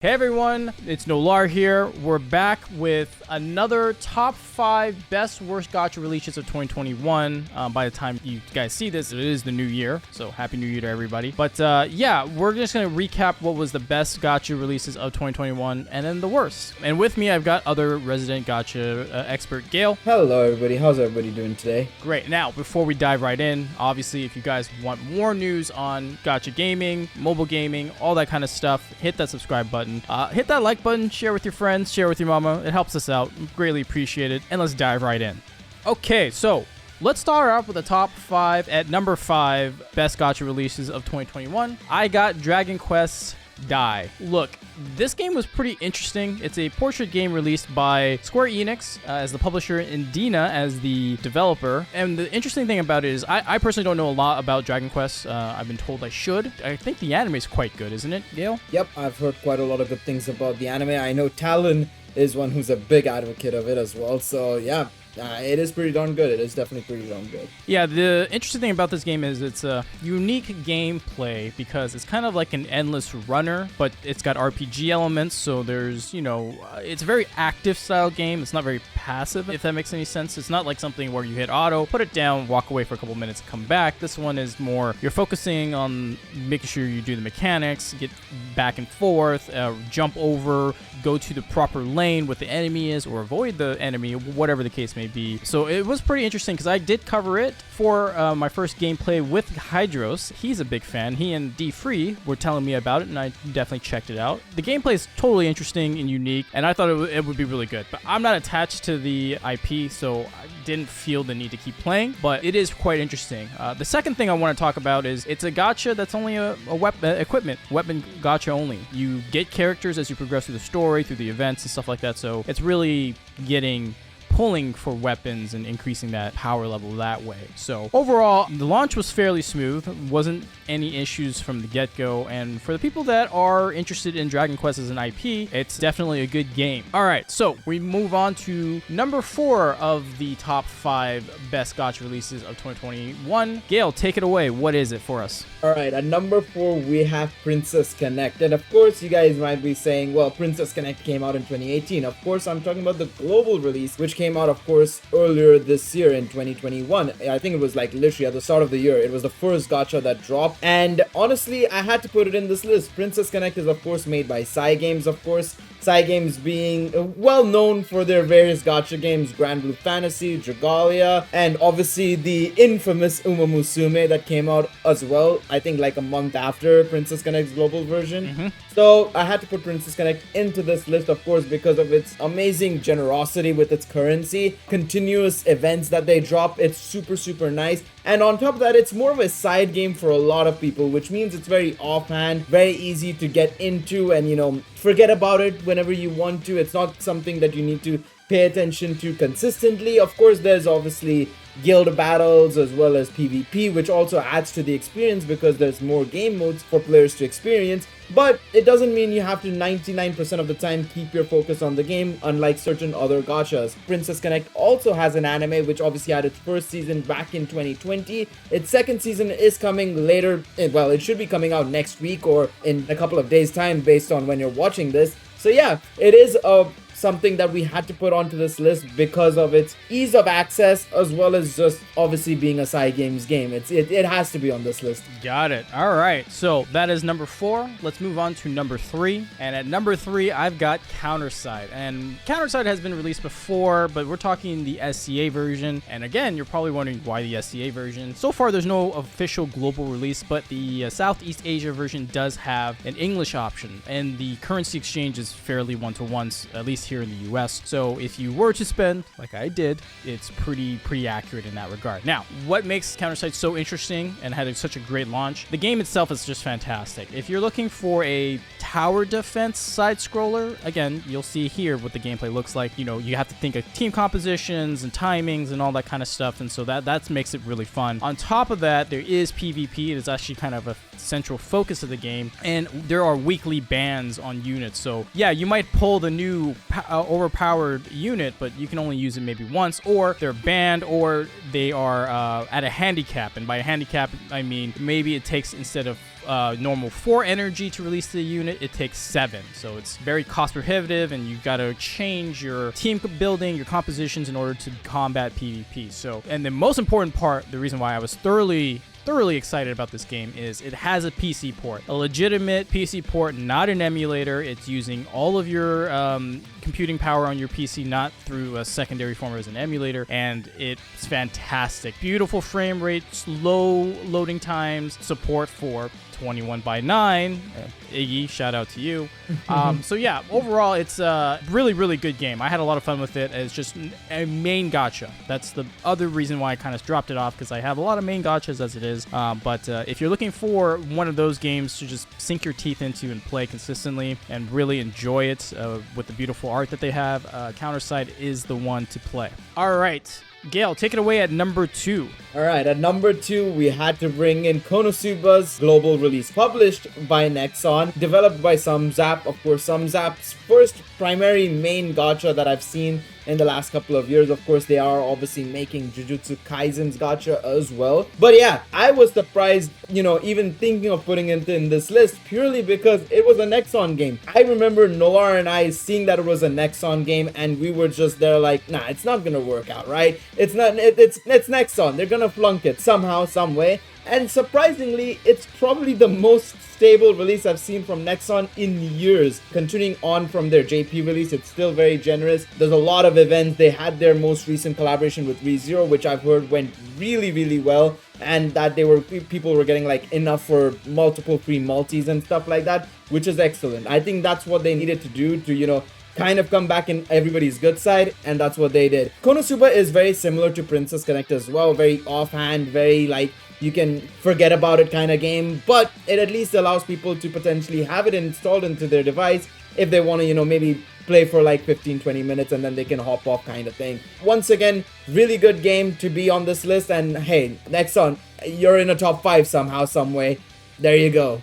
Hey everyone, it's Nolar here. We're back with another top 5 best worst gacha releases of 2021. By the time you guys see this, it is the new year, so happy new year to everybody. But yeah, we're just going to recap what was the best gacha releases of 2021 and then the worst. And with me, I've got other resident gacha expert, Gail. Hello everybody, how's everybody doing today? Great. Now, before we dive right in, obviously if you guys want more news on gacha gaming, mobile gaming, all that kind of stuff, hit that subscribe button. Hit that like button, share with your friends, share with your mama. It helps us out. Greatly appreciate it. And let's dive right in. Okay, so let's start off with the top 5. At number 5, best gacha releases of 2021. I got Dragon Quest Die. Look, this game was pretty interesting. It's a portrait game released by Square Enix as the publisher and Dina as the developer. And the interesting thing about it is I personally don't know a lot about Dragon Quest. I've been told I should. I think the anime is quite good, isn't it, Gail? Yep, I've heard quite a lot of good things about the anime. I know Talon is one who's a big advocate of it as well. So yeah, it is pretty darn good. It is definitely pretty darn good. Yeah, the interesting thing about this game is it's a unique gameplay because it's kind of like an endless runner, but it's got RPG elements. So there's, it's a very active style game. It's not very passive, if that makes any sense. It's not like something where you hit auto, put it down, walk away for a couple minutes, and come back. This one is more, you're focusing on making sure you do the mechanics, get back and forth, jump over, go to the proper lane where the enemy is, or avoid the enemy, whatever the case may be. So it was pretty interesting because I did cover it for my first gameplay with Hydros. He's a big fan. He and D Free were telling me about it, and I definitely checked it out. The gameplay is totally interesting and unique, and I thought it would be really good. But I'm not attached to the IP, so I didn't feel the need to keep playing, but it is quite interesting. The second thing I want to talk about is it's a gacha that's only a weapon gacha only. You get characters as you progress through the story, through the events and stuff like that, so it's really pulling for weapons and increasing that power level that way. So overall, the launch was fairly smooth. Wasn't any issues from the get-go. And for the people that are interested in Dragon Quest as an IP, it's definitely a good game. All right, so we move on to number 4 of the top 5 best gacha releases of 2021. Gail, take it away. What is it for us? All right, at number 4, we have Princess Connect. And of course, you guys might be saying, well, Princess Connect came out in 2018. Of course, I'm talking about the global release, which came out, of course, earlier this year in 2021. I think it was like literally at the start of the year. It was the first gacha that dropped. And honestly, I had to put it in this list. Princess Connect is, of course, made by Cygames, of course. Cygames being well known for their various gacha games, Grand Blue Fantasy, Dragalia, and obviously the infamous Uma Musume that came out as well, I think like a month after Princess Connect's global version. So I had to put Princess Connect into this list, of course, because of its amazing generosity with its currency, continuous events that they drop. It's super nice. And on top of that, it's more of a side game for a lot of people, which means it's very offhand, very easy to get into and, forget about it whenever you want to. It's not something that you need to pay attention to consistently. Of course, there's obviously guild battles as well as PvP, which also adds to the experience because there's more game modes for players to experience. But it doesn't mean you have to 99% of the time keep your focus on the game, unlike certain other gachas. Princess Connect also has an anime, which obviously had its first season back in 2020. Its second season is coming later. Well, it should be coming out next week or in a couple of days' time based on when you're watching this. So yeah, it is something that we had to put onto this list because of its ease of access as well as just obviously being a Cygames game. It has to be on this list. Got it. All right, so that is number 4. Let's move on to number 3. And at number 3, I've got Countersight. And Countersight has been released before, but we're talking the SCA version. And again, you're probably wondering why the SCA version. So far, there's no official global release, but the Southeast Asia version does have an English option. And the currency exchange is fairly one-to-one, at least here in the US. So if you were to spend, like I did, it's pretty accurate in that regard. Now, what makes Countersight so interesting and had such a great launch? The game itself is just fantastic. If you're looking for a tower defense side scroller, again, you'll see here what the gameplay looks like. You have to think of team compositions and timings and all that kind of stuff, and so that makes it really fun. On top of that, there is PvP. It is actually kind of a central focus of the game, and there are weekly bans on units. So yeah, you might pull the new overpowered unit, but you can only use it maybe once, or they're banned, or they are at a handicap. And by a handicap, I mean maybe it takes, instead of normal 4 energy to release the unit, it takes 7. So it's very cost prohibitive, and you've got to change your team building, your compositions in order to combat PvP. So, and the most important part, the reason why I was thoroughly excited about this game is it has a PC port, a legitimate PC port, not an emulator. It's using all of your computing power on your PC, not through a secondary form as an emulator, and it's fantastic. Beautiful frame rates, low loading times, support for 21:9. Iggy, shout out to you. So yeah, overall, it's a really good game. I had a lot of fun with it. It's just a main gacha. That's the other reason why I kind of dropped it off, because I have a lot of main gachas as it is. But if you're looking for one of those games to just sink your teeth into and play consistently and really enjoy it with the beautiful art that they have, Countersight is the one to play. All right. Gail, take it away at number 2. Alright, at number 2, we had to bring in Konosuba's global release, published by Nexon, developed by SumZap. Of course, SumZap's first primary main gacha that I've seen in the last couple of years. Of course, they are obviously making Jujutsu Kaisen's gacha as well. But yeah, I was surprised, even thinking of putting it in this list purely because it was a Nexon game. I remember Nolar and I seeing that it was a Nexon game, and we were just there like, nah, it's not gonna work out, right? It's Nexon. They're gonna flunk it somehow, some way. And surprisingly, it's probably the most stable release I've seen from Nexon in years. Continuing on from their JP release, it's still very generous. There's a lot of events. They had their most recent collaboration with ReZero, which I've heard went really well, and that people were getting like enough for multiple free multis and stuff like that, which is excellent. I think that's what they needed to do to, kind of come back in everybody's good side, and that's what they did. Konosuba is very similar to Princess Connect as well. Very offhand, very like you can forget about it kind of game, but it at least allows people to potentially have it installed into their device if they want to, maybe play for like 15-20 minutes and then they can hop off kind of thing. Once again, really good game to be on this list, and hey, Nexon, you're in a top 5 somehow, some way. There you go,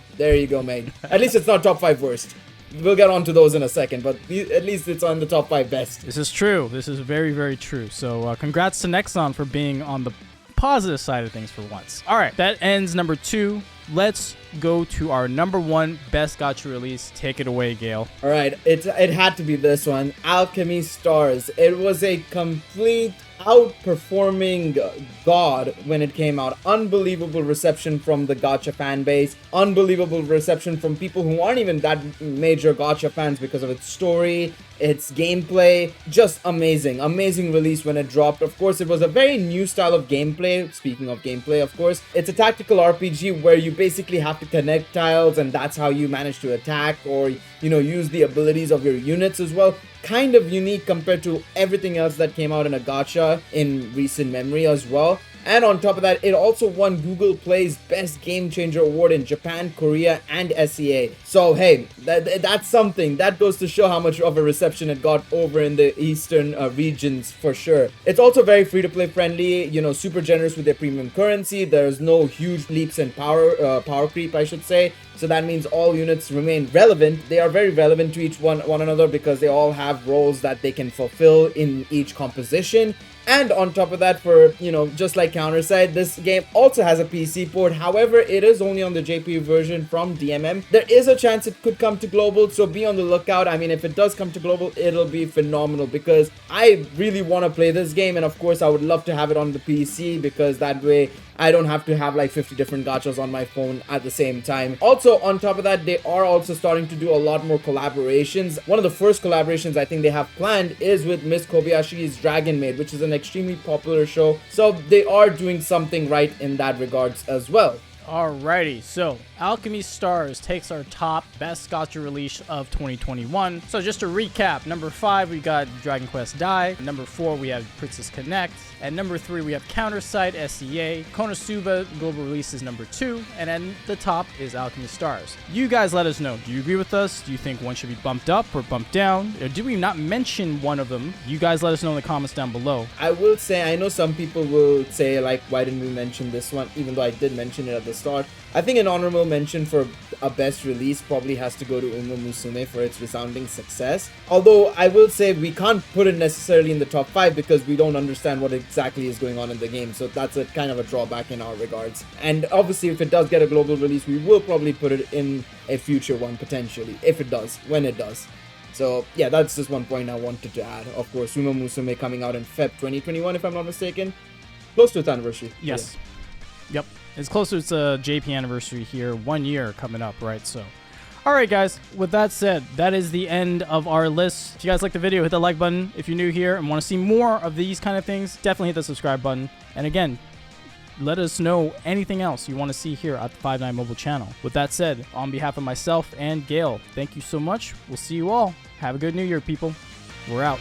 mate. At least it's not top 5 worst. We'll get on to those in a second, but at least it's on the top 5 best. This is true. This is very true. So congrats to Nexon for being on the positive side of things for once. All right, that ends number 2. Let's go to our number 1 best gacha release. Take it away, Gail. All right, it had to be this one, Alchemy Stars. It was a complete outperforming god when it came out. Unbelievable reception from the gacha fan base. Unbelievable reception from people who aren't even that major gacha fans because of its story, its gameplay. Just amazing release when it dropped. Of course, it was a very new style of gameplay. Speaking of gameplay, of course, it's a tactical RPG where you basically have to connect tiles, and that's how you manage to attack or use the abilities of your units as well. Kind of unique compared to everything else that came out in a gacha in recent memory as well. And on top of that, it also won Google Play's Best Game Changer Award in Japan, Korea, and SEA. So hey, that's something. That goes to show how much of a reception it got over in the eastern regions for sure. It's also very free-to-play friendly, super generous with their premium currency. There's no huge leaps in power creep, I should say. So that means all units remain relevant. They are very relevant to each one another because they all have roles that they can fulfill in each composition. And on top of that, for, just like Countersight, this game also has a PC port. However, it is only on the JP version from DMM. There is a chance it could come to global, so be on the lookout. I mean, if it does come to global, it'll be phenomenal because I really want to play this game. And of course, I would love to have it on the PC because that way I don't have to have like 50 different gachas on my phone at the same time. Also, on top of that, they are also starting to do a lot more collaborations. One of the first collaborations I think they have planned is with Miss Kobayashi's Dragon Maid, which is an extremely popular show. So they are doing something right in that regards as well. Alrighty, so Alchemy Stars takes our top best gacha release of 2021. So just to recap, number 5 we got Dragon Quest Dai, number 4 we have Princess Connect, and number 3 we have Countersight SEA, Konosuba global release is number 2, and then the top is Alchemy Stars. You guys let us know, do you agree with us? Do you think one should be bumped up or bumped down? Or did we not mention one of them? You guys let us know in the comments down below. I will say, I know some people will say like, why didn't we mention this one, even though I did mention it at the start. I think an honorable mention for a best release probably has to go to Uma Musume for its resounding success. Although I will say we can't put it necessarily in the top 5 because we don't understand what exactly is going on in the game. So that's a kind of a drawback in our regards. And obviously if it does get a global release, we will probably put it in a future one potentially. If it does, when it does. So yeah, that's just one point I wanted to add. Of course, Uma Musume coming out in Feb 2021 if I'm not mistaken. Close to its anniversary. Yes. Yeah. Yep. It's close to its JP anniversary here. 1 year coming up, right? So, all right, guys. With that said, that is the end of our list. If you guys like the video, hit the like button. If you're new here and want to see more of these kind of things, definitely hit the subscribe button. And again, let us know anything else you want to see here at the 5-9 Mobile channel. With that said, on behalf of myself and Gail, thank you so much. We'll see you all. Have a good New Year, people. We're out.